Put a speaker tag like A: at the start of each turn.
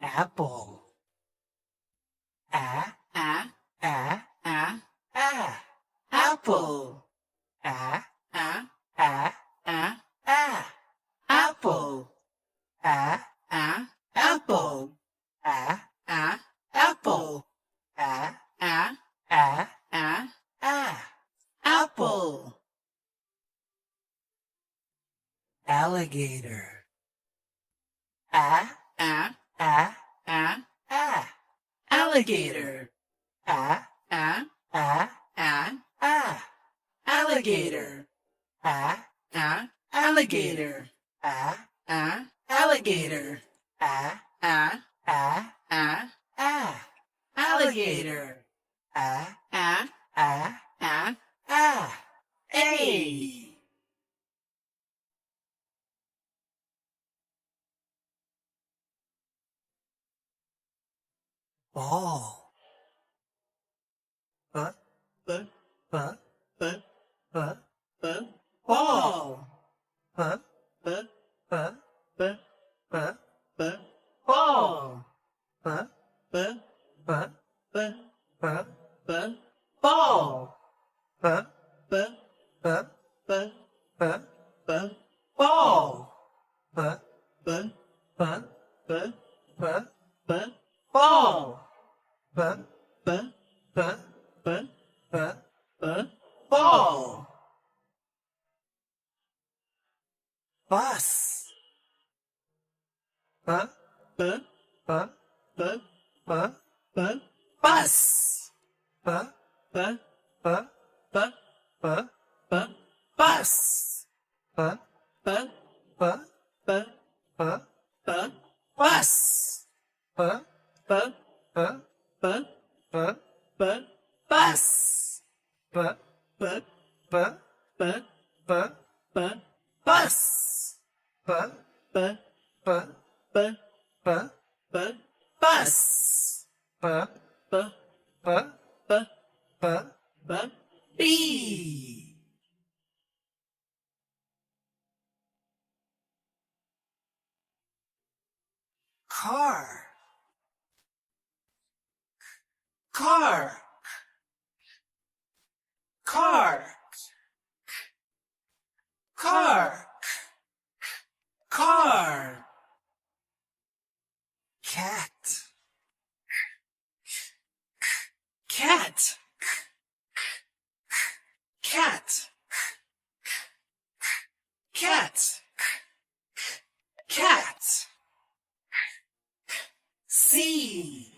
A: apple. A,
B: A,
A: a,
B: A,
A: a,
B: apple.
A: a,
B: A,
A: a,
B: A,
A: a,
B: apple.
A: a,
B: A, apple.
A: a,
B: A, apple.
A: a,
B: A,
A: a,
B: A,
A: a,
B: apple.
A: alligator. A,
B: A,
A: a,
B: A,
A: a,
B: alligator.
A: a,
B: A,
A: a,
B: A,
A: a,
B: alligator.
A: a,
B: A, alligator.
A: a,
B: A, alligator.
A: a,
B: A,
A: a,
B: A,
A: a,
B: alligator.
A: a,
B: A,
A: a,
B: A,
A: a,
B: A.
A: ball. B,
B: B,
A: b,
B: B,
A: b,
B: B, ball.
A: b,
B: B,
A: b,
B: B,
A: b,
B: B, ball.
A: b,
B: B,
A: b,
B: B,
A: b,
B: B, ball.
A: b,
B: B,
A: b,
B: B,
A: b,
B: B, ball.
A: b,
B: B,
A: b,
B: B,
A: b,
B: B, ball.
A: b,
B: B,
A: b,
B: B,
A: b,
B: B, ball.
A: bus. B,
B: B,
A: b,
B: B,
A: b,
B: B,
A: bus. B,
B: B,
A: b,
B: B,
A: b,
B: B,
A: bus. B,
B: B,
A: b,
B: B,
A: b,
B: B,
A: bus. B,
B: B,
A: b,
B: B,
A: b,
B: B,
A: bus. B,
B: B,
A: b,
B: B,
A: b,
B: B,
A: bus. B,
B: B,
A: b,
B: B,
A: b,
B: B,
A: bus. B,
B: B,
A: b,
B: B,
A: b,
B: B,
A: bee. Car. Car. Car. Car. Car. Cat. Cat. Cat. Cat. Cat. C.